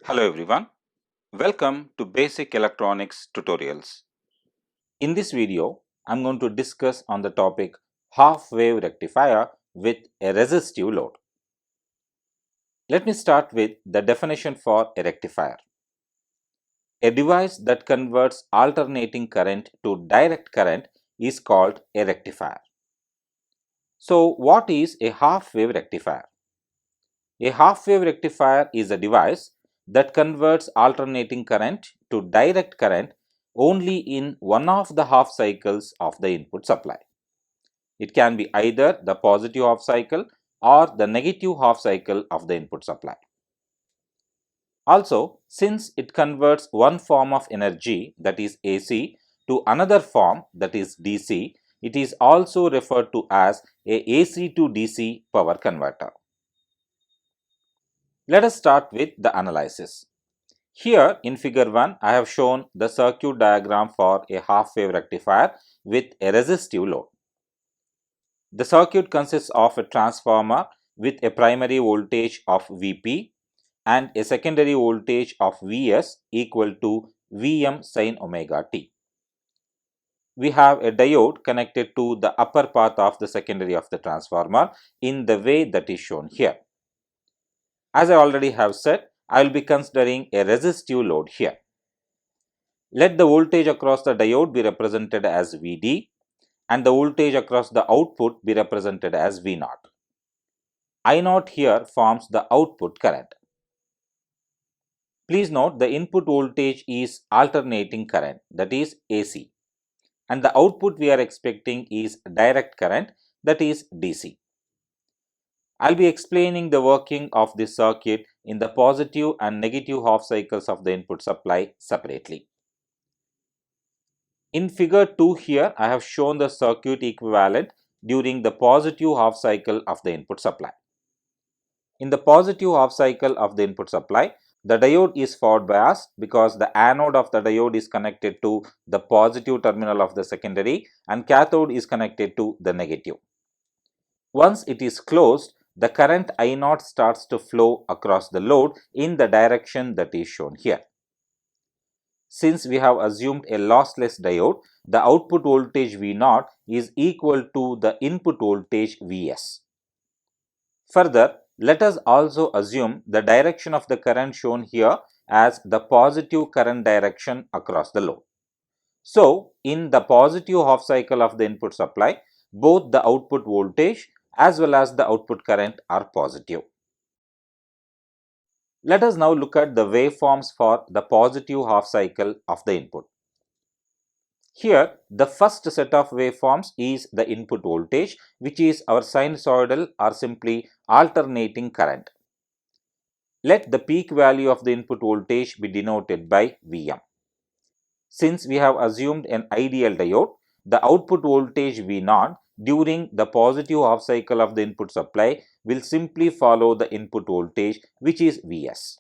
Hello everyone, welcome to Basic Electronics Tutorials. In this video, I am going to discuss on the topic half-wave rectifier with a resistive load. Let me start with the definition for a rectifier. A device that converts alternating current to direct current is called a rectifier. So, what is a half-wave rectifier? A half-wave rectifier is a device that converts alternating current to direct current only in one of the half cycles of the input supply. It can be either the positive half cycle or the negative half cycle of the input supply. Also, since it converts one form of energy, that is AC, to another form, that is DC, it is also referred to as a AC to DC power converter. Let us start with the analysis. Here in figure 1, I have shown the circuit diagram for a half-wave rectifier with a resistive load. The circuit consists of a transformer with a primary voltage of Vp and a secondary voltage of Vs equal to Vm sin omega t. We have a diode connected to the upper path of the secondary of the transformer in the way that is shown here. As I already have said, I will be considering a resistive load here. Let the voltage across the diode be represented as Vd and the voltage across the output be represented as V0. I0 here forms the output current. Please note the input voltage is alternating current, that is AC, and the output we are expecting is direct current, that is DC. I will be explaining the working of this circuit in the positive and negative half cycles of the input supply separately. In figure 2 here, I have shown the circuit equivalent during the positive half cycle of the input supply. In the positive half cycle of the input supply, the diode is forward biased because the anode of the diode is connected to the positive terminal of the secondary and cathode is connected to the negative. Once it is closed, the current I0 starts to flow across the load in the direction that is shown here. Since we have assumed a lossless diode, the output voltage V0 is equal to the input voltage Vs. Further, let us also assume the direction of the current shown here as the positive current direction across the load. So, in the positive half cycle of the input supply, both the output voltage as well as the output current are positive. Let us now look at the waveforms for the positive half cycle of the input. Here, the first set of waveforms is the input voltage, which is our sinusoidal or simply alternating current. Let the peak value of the input voltage be denoted by Vm. Since we have assumed an ideal diode, the output voltage V0 during the positive half cycle of the input supply will simply follow the input voltage, which is Vs.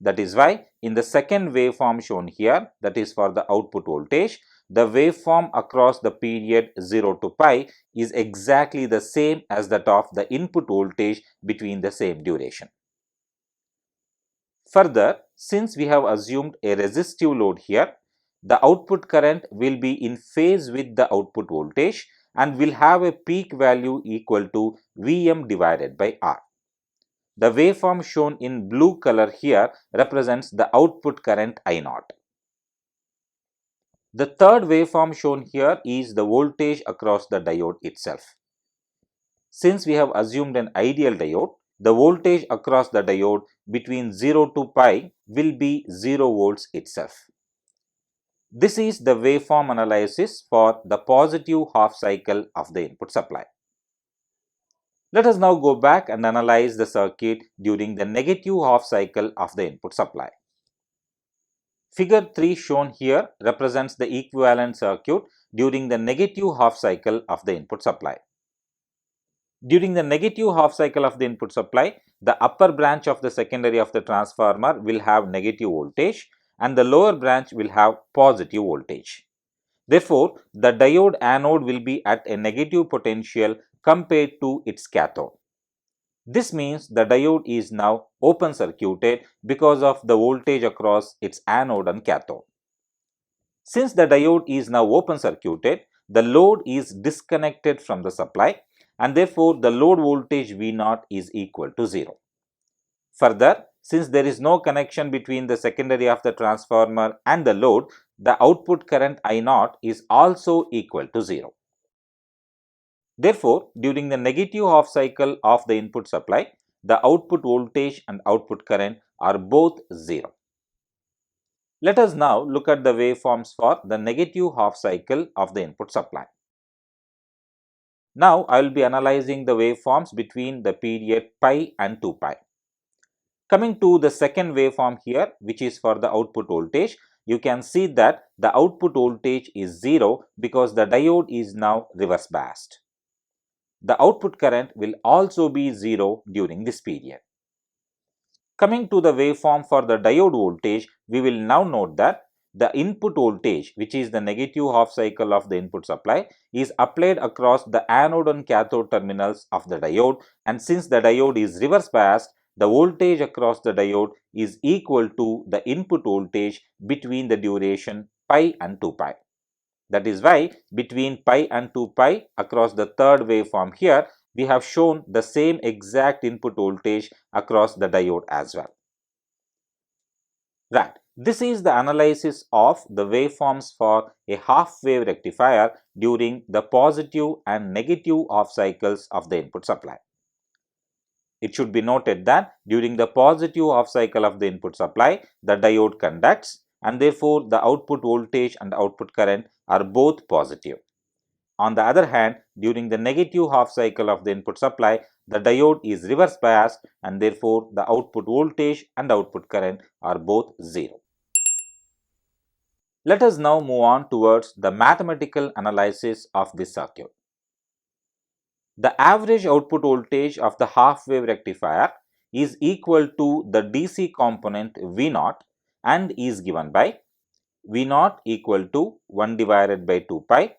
That is why in the second waveform shown here, that is for the output voltage, the waveform across the period 0 to pi is exactly the same as that of the input voltage between the same duration. Further, since we have assumed a resistive load here, the output current will be in phase with the output voltage and will have a peak value equal to Vm divided by R. The waveform shown in blue color here represents the output current I0. The third waveform shown here is the voltage across the diode itself. Since we have assumed an ideal diode, the voltage across the diode between 0 to pi will be 0 volts itself. This is the waveform analysis for the positive half cycle of the input supply. Let us now go back and analyze the circuit during the negative half cycle of the input supply. Figure 3 shown here represents the equivalent circuit during the negative half cycle of the input supply. During the negative half cycle of the input supply, the upper branch of the secondary of the transformer will have negative voltage and the lower branch will have positive voltage. Therefore, the diode anode will be at a negative potential compared to its cathode. This means the diode is now open circuited because of the voltage across its anode and cathode. Since the diode is now open circuited, the load is disconnected from the supply and therefore the load voltage V0 is equal to 0. Further, since there is no connection between the secondary of the transformer and the load, the output current I0 is also equal to 0. Therefore, during the negative half cycle of the input supply, the output voltage and output current are both 0. Let us now look at the waveforms for the negative half cycle of the input supply. Now, I will be analyzing the waveforms between the period pi and 2 pi. Coming to the second waveform here, which is for the output voltage, you can see that the output voltage is 0 because the diode is now reverse biased. The output current will also be 0 during this period. Coming to the waveform for the diode voltage, we will now note that the input voltage, which is the negative half cycle of the input supply, is applied across the anode and cathode terminals of the diode, and since the diode is reverse biased, the voltage across the diode is equal to the input voltage between the duration pi and 2 pi. That is why between pi and 2 pi across the third waveform here, we have shown the same exact input voltage across the diode as well. Right. This is the analysis of the waveforms for a half wave rectifier during the positive and negative half cycles of the input supply. It should be noted that during the positive half cycle of the input supply, the diode conducts and therefore the output voltage and output current are both positive. On the other hand, during the negative half cycle of the input supply, the diode is reverse biased and therefore the output voltage and output current are both 0. Let us now move on towards the mathematical analysis of this circuit. The average output voltage of the half wave rectifier is equal to the DC component V0 and is given by V0 equal to 1 divided by 2 pi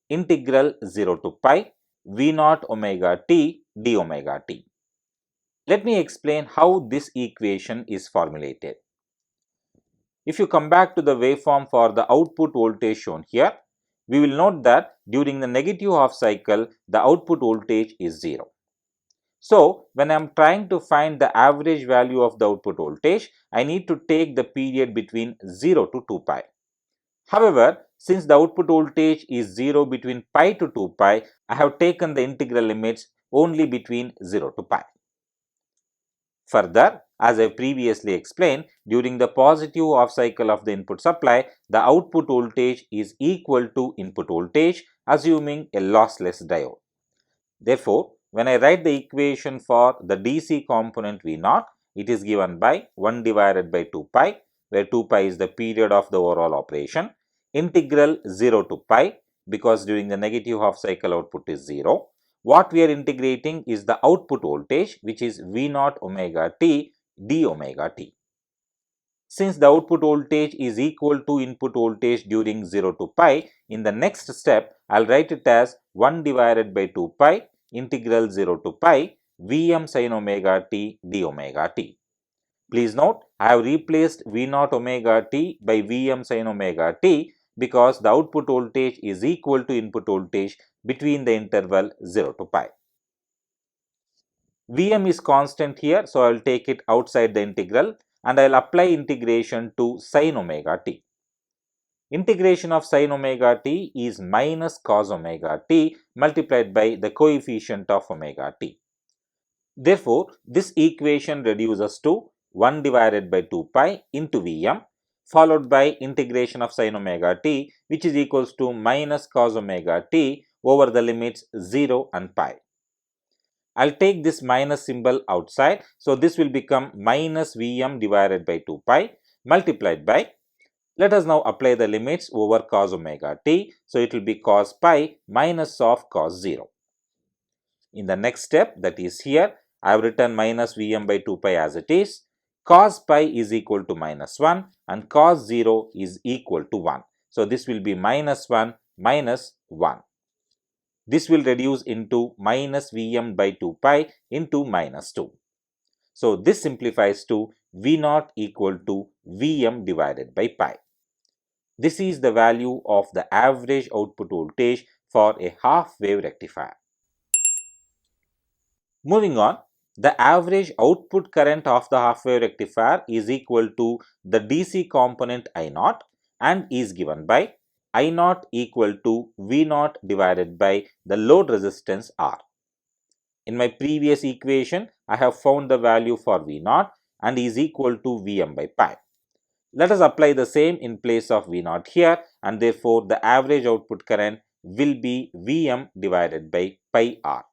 integral 0 to pi V0 omega t d omega t. Let me explain how this equation is formulated. If you come back to the waveform for the output voltage shown here, we will note that during the negative half cycle, the output voltage is 0. So, when I am trying to find the average value of the output voltage, I need to take the period between 0 to 2 pi. However, since the output voltage is 0 between pi to 2 pi, I have taken the integral limits only between 0 to pi. Further, as I previously explained, during the positive half cycle of the input supply, the output voltage is equal to input voltage, assuming a lossless diode. Therefore, when I write the equation for the DC component V0, it is given by 1 divided by 2 pi, where 2 pi is the period of the overall operation, integral 0 to pi, because during the negative half cycle output is 0. What we are integrating is the output voltage, which is V0 omega t d omega t. Since the output voltage is equal to input voltage during 0 to pi, in the next step, I will write it as 1 divided by 2 pi integral 0 to pi Vm sin omega t d omega t. Please note, I have replaced V0 omega t by Vm sin omega t because the output voltage is equal to input voltage between the interval 0 to pi. Vm is constant here, so I will take it outside the integral and I will apply integration to sin omega t. Integration of sin omega t is minus cos omega t multiplied by the coefficient of omega t. Therefore, this equation reduces to 1 divided by 2 pi into Vm followed by integration of sin omega t, which is equals to minus cos omega t over the limits 0 and pi. I will take this minus symbol outside, so this will become minus Vm divided by 2 pi multiplied by, let us now apply the limits over cos omega t, so it will be cos pi minus of cos 0. In the next step, that is here, I have written minus Vm by 2 pi as it is, cos pi is equal to minus 1 and cos 0 is equal to 1. So, this will be minus 1 minus 1. this will reduce into minus Vm by 2 pi into minus 2. So this simplifies to V naught equal to Vm divided by pi. This is the value of the average output voltage for a half wave rectifier. Moving on, the average output current of the half wave rectifier is equal to the DC component I naught and is given by I naught equal to V naught divided by the load resistance R. In my previous equation, I have found the value for V naught and is equal to Vm by pi. Let us apply the same in place of V naught here, and therefore the average output current will be Vm divided by pi R.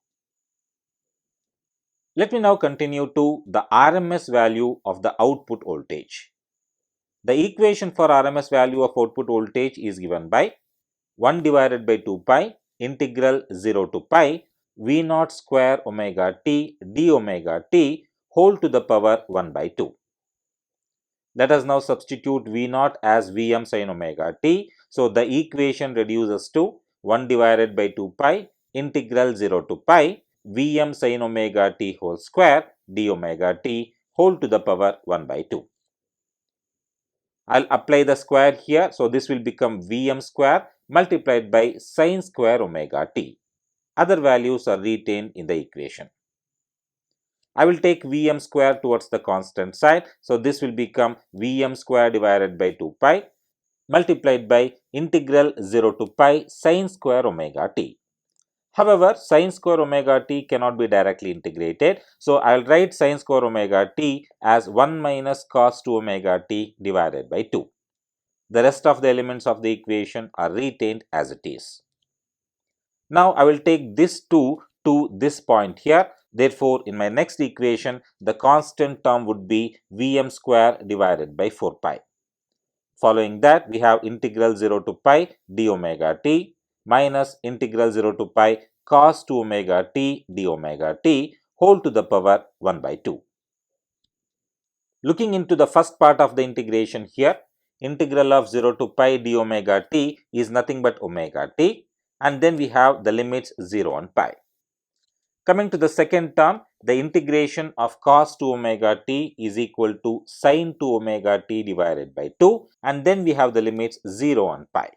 Let me now continue to the RMS value of the output voltage. The equation for RMS value of output voltage is given by 1 divided by 2 pi integral 0 to pi V naught square omega t d omega t whole to the power 1 by 2. Let us now substitute V naught as Vm sin omega t. So the equation reduces to 1 divided by 2 pi integral 0 to pi Vm sin omega t whole square d omega t whole to the power 1 by 2. I'll apply the square here. So this will become Vm square multiplied by sin square omega t. Other values are retained in the equation. I will take Vm square towards the constant side. So this will become Vm square divided by 2 pi multiplied by integral 0 to pi sin square omega t. However, sin square omega t cannot be directly integrated. So I will write sin square omega t as 1 minus cos 2 omega t divided by 2. The rest of the elements of the equation are retained as it is. Now I will take this 2 to this point here. Therefore, in my next equation, the constant term would be Vm square divided by 4 pi. Following that, we have integral 0 to pi d omega t minus integral 0 to pi cos 2 omega t d omega t whole to the power 1 by 2. Looking into the first part of the integration here, integral of 0 to pi d omega t is nothing but omega t, and then we have the limits 0 and pi. Coming to the second term, the integration of cos 2 omega t is equal to sin 2 omega t divided by 2, and then we have the limits 0 and pi.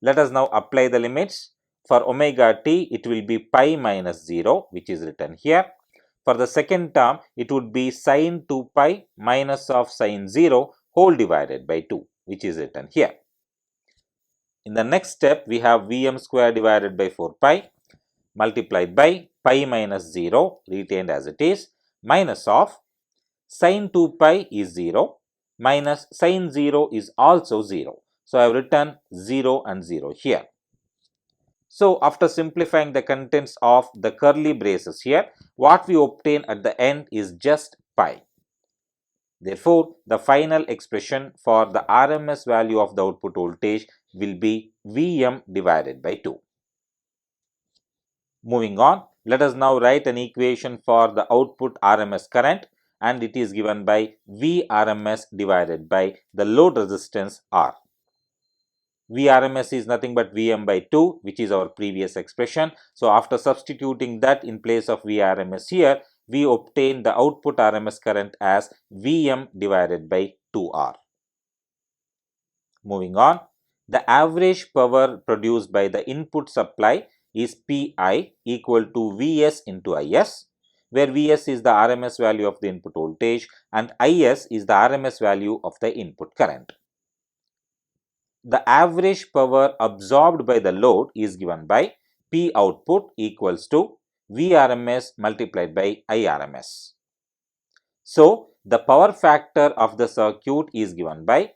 Let us now apply the limits. For omega t, it will be pi minus 0, which is written here. For the second term, it would be sin 2 pi minus of sin 0 whole divided by 2, which is written here. In the next step, we have Vm square divided by 4 pi multiplied by pi minus 0 retained as it is minus of sin 2 pi is 0 minus sin 0 is also 0. So I have written 0 and 0 here. So after simplifying the contents of the curly braces here, what we obtain at the end is just pi. Therefore, the final expression for the RMS value of the output voltage will be Vm divided by 2. Moving on, let us now write an equation for the output RMS current, and it is given by Vrms divided by the load resistance R. Vrms is nothing but Vm by 2, which is our previous expression. So after substituting that in place of Vrms here, we obtain the output RMS current as Vm divided by 2R. Moving on, the average power produced by the input supply is Pi equal to Vs into Is, where Vs is the RMS value of the input voltage and Is is the RMS value of the input current. The average power absorbed by the load is given by P output equals to Vrms multiplied by Irms. So, the power factor of the circuit is given by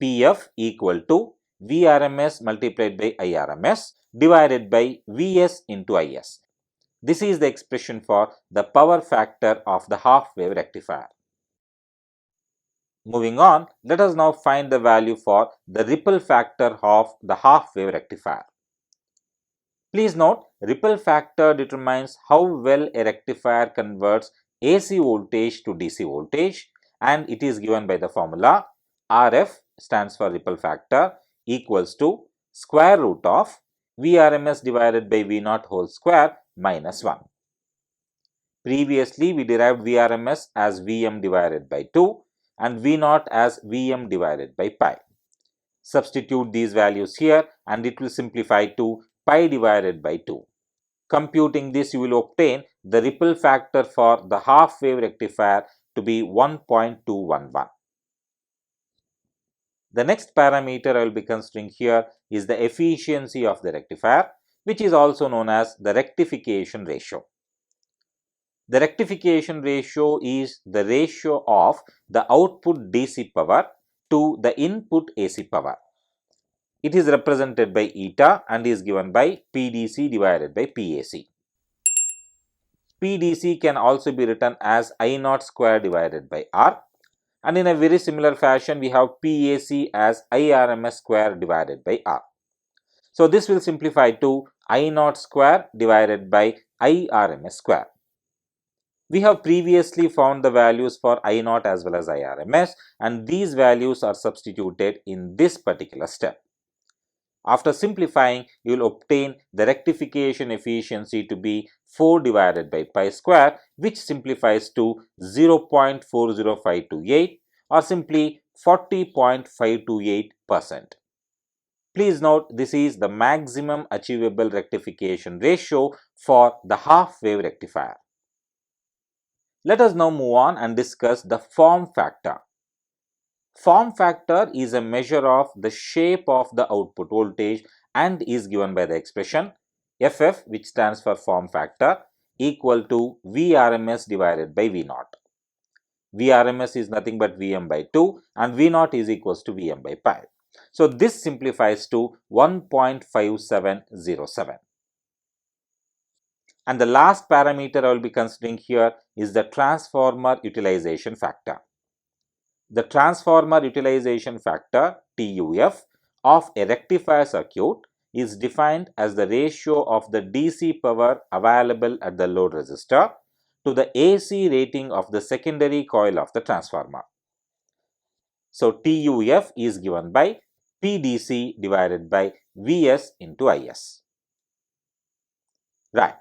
Pf equal to Vrms multiplied by Irms divided by Vs into Is. This is the expression for the power factor of the half wave rectifier. Moving on, let us now find the value for the ripple factor of the half wave rectifier. Please note, ripple factor determines how well a rectifier converts AC voltage to DC voltage, and it is given by the formula RF stands for ripple factor equals to square root of Vrms divided by V naught whole square minus 1. Previously, we derived Vrms as Vm divided by 2 and V naught as Vm divided by pi. Substitute these values here and it will simplify to pi divided by 2. Computing this, you will obtain the ripple factor for the half wave rectifier to be 1.211. The next parameter I will be considering here is the efficiency of the rectifier, which is also known as the rectification ratio. The rectification ratio is the ratio of the output DC power to the input AC power. It is represented by eta and is given by PDC divided by PAC. PDC can also be written as I naught square divided by R, and in a very similar fashion we have PAC as IRMS square divided by R. So this will simplify to I naught square divided by IRMS square. We have previously found the values for I naught as well as IRMS, and these values are substituted in this particular step. After simplifying, you will obtain the rectification efficiency to be 4 divided by pi square, which simplifies to 0.40528 or simply 40.528%. Please note, this is the maximum achievable rectification ratio for the half wave rectifier. Let us now move on and discuss the form factor. Form factor is a measure of the shape of the output voltage and is given by the expression FF, which stands for form factor, equal to Vrms divided by V naught. Vrms is nothing but Vm by 2 and V naught is equals to Vm by pi. So this simplifies to 1.5707. And the last parameter I will be considering here is the transformer utilization factor. The transformer utilization factor TUF of a rectifier circuit is defined as the ratio of the DC power available at the load resistor to the AC rating of the secondary coil of the transformer. So TUF is given by PDC divided by Vs into Is. Right.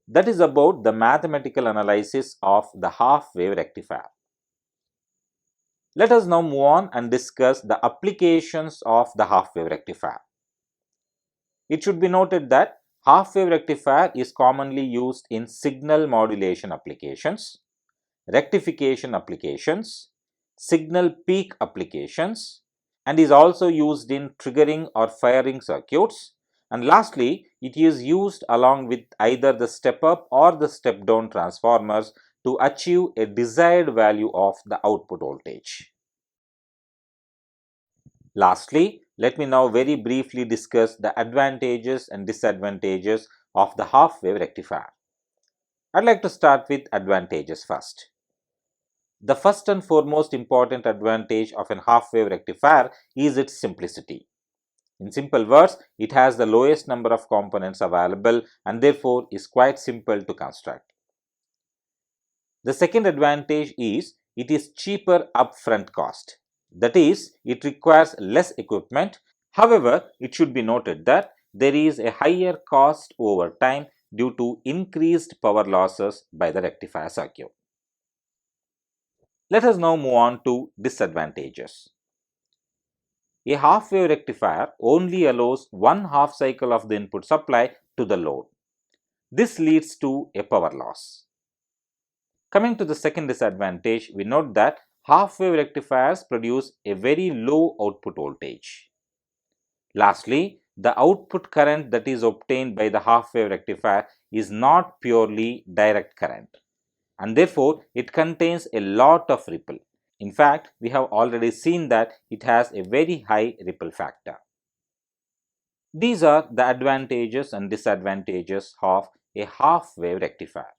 That is about the mathematical analysis of the half wave rectifier. Let us now move on and discuss the applications of the half wave rectifier. It should be noted that half wave rectifier is commonly used in signal modulation applications, rectification applications, signal peak applications, and is also used in triggering or firing circuits. And lastly, it is used along with either the step up or the step down transformers to achieve a desired value of the output voltage. Lastly, let me now very briefly discuss the advantages and disadvantages of the half wave rectifier. I'd like to start with advantages first. The first and foremost important advantage of a half wave rectifier is its simplicity. In simple words, it has the lowest number of components available and therefore is quite simple to construct. The second advantage is it is cheaper upfront cost. That is, it requires less equipment. However, it should be noted that there is a higher cost over time due to increased power losses by the rectifier circuit. Let us now move on to disadvantages. A half wave rectifier only allows one half cycle of the input supply to the load. This leads to a power loss. Coming to the second disadvantage, we note that half wave rectifiers produce a very low output voltage. Lastly, the output current that is obtained by the half wave rectifier is not purely direct current, and therefore it contains a lot of ripple. In fact, we have already seen that it has a very high ripple factor. These are the advantages and disadvantages of a half wave rectifier.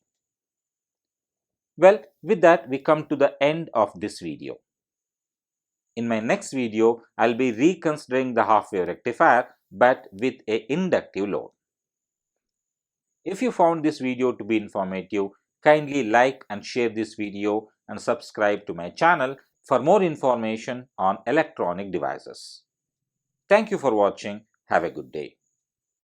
Well, with that we come to the end of this video. In my next video, I'll be reconsidering the half wave rectifier but with a inductive load. If you found this video to be informative, kindly like and share this video and subscribe to my channel for more information on electronic devices. Thank you for watching. Have a good day.